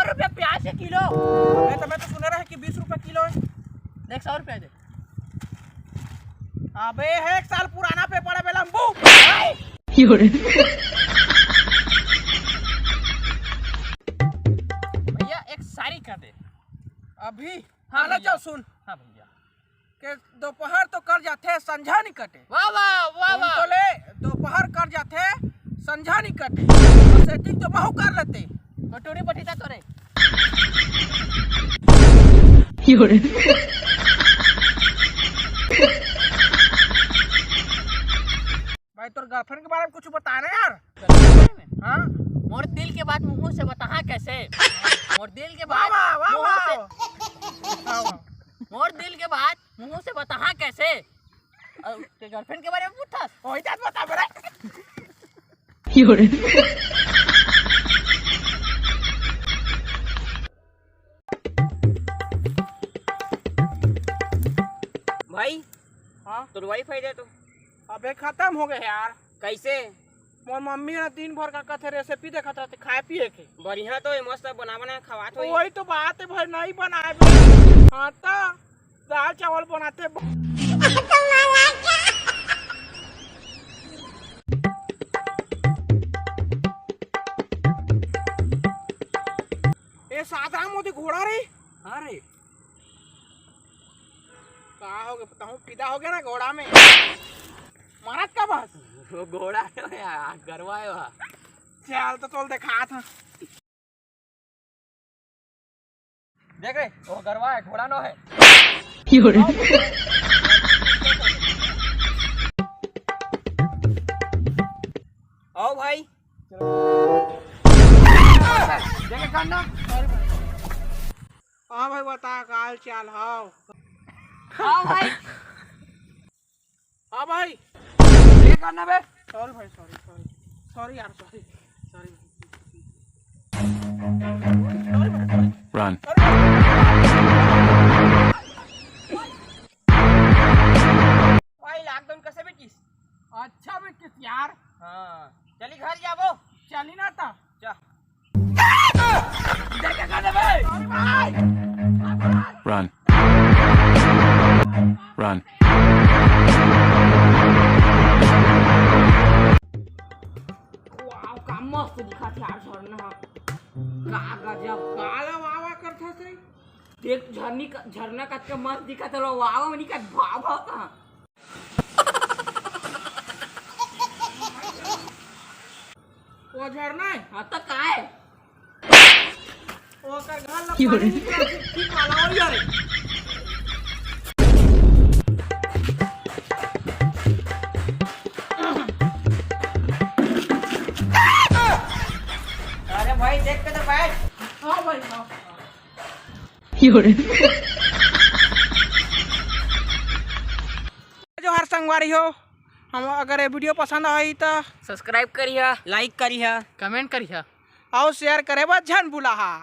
रुपये प्याज है किलो। मैं तो सुन रहा है कि 20 रुपये किलो है। देख 100 रुपये दे। अबे है 1 साल पुराना पेपर है लंबू। भैया एक सारी कर दे अभी। हाँ हाँ भैया। सुन हाँ भैया। के दोपहर तो कर जाते संझा नहीं कटे। वाह वाह वाह वाह। तो ले दोपहर कर जाते संझा नहीं कटे। सेटिंग तो बहु कर लेते। कटोरी बटीता तोरे। भाई तोर गर्लफ्रेंड के बारे में कुछ बता ना यार। हाँ मोर दिल के बात मुंह से बता कैसे। मोर दिल के बात वाह वाह मुंह वाह से वाह। मोर दिल के बात मुंह से बता कैसे। ते गर्लफ्रेंड के बारे में पूछा वही बात बता मेरे। भाई हाँ तो वाईफाई दे तो। अबे खत्म हो गए यार। कैसे? मोर मम्मी ने दिन भर का कथे रेसिपी देखा था खाए पिए के। बढ़िया तो मस्त बना बना खवात हो। वही तो बात है भाई नहीं बनाए बे। हाँ तो दाल चावल बनाते। ये सादा मोदी घोड़ा रे। अरे कहा हो गया पता हूँ फिदा हो गया ना घोड़ा में। मारत का बस वो घोड़ा गरवा है वहाँ। चल तो चल देखा था। देख रहे वो गरवा है घोड़ा नो है। आओ भाई देखे करना। हाँ भाई बता काल चाल। हाँ आओ भाई। हाँ भाई ये करना बे। सॉरी भाई सॉरी यार सॉरी। Run. भाई लॉकडाउन कैसे बेचिस? अच्छा बेटिस यार। हाँ चली घर जाबो। चली ना था। जा देखे करना भाई। सॉरी भाई। Run. Run. वाव का मस्त दिखा था यार झरना। का गजब काला वावा करता से। देख झरना का मस्त दिखा था। वाव मनी का भाव भाव कहाँ। वो झरना है। हाँ तो का है। वो कर घर लग पानी निकला ठीक वाला हो यार। अरे भाई देख के तो बैठ। हाँ भाई हाँ। जो हर संगवारी हो हम अगर ये वीडियो पसंद आई तो सब्सक्राइब करिए, लाइक करिए, कमेंट करिए और शेयर करे बस झन बुलाहा।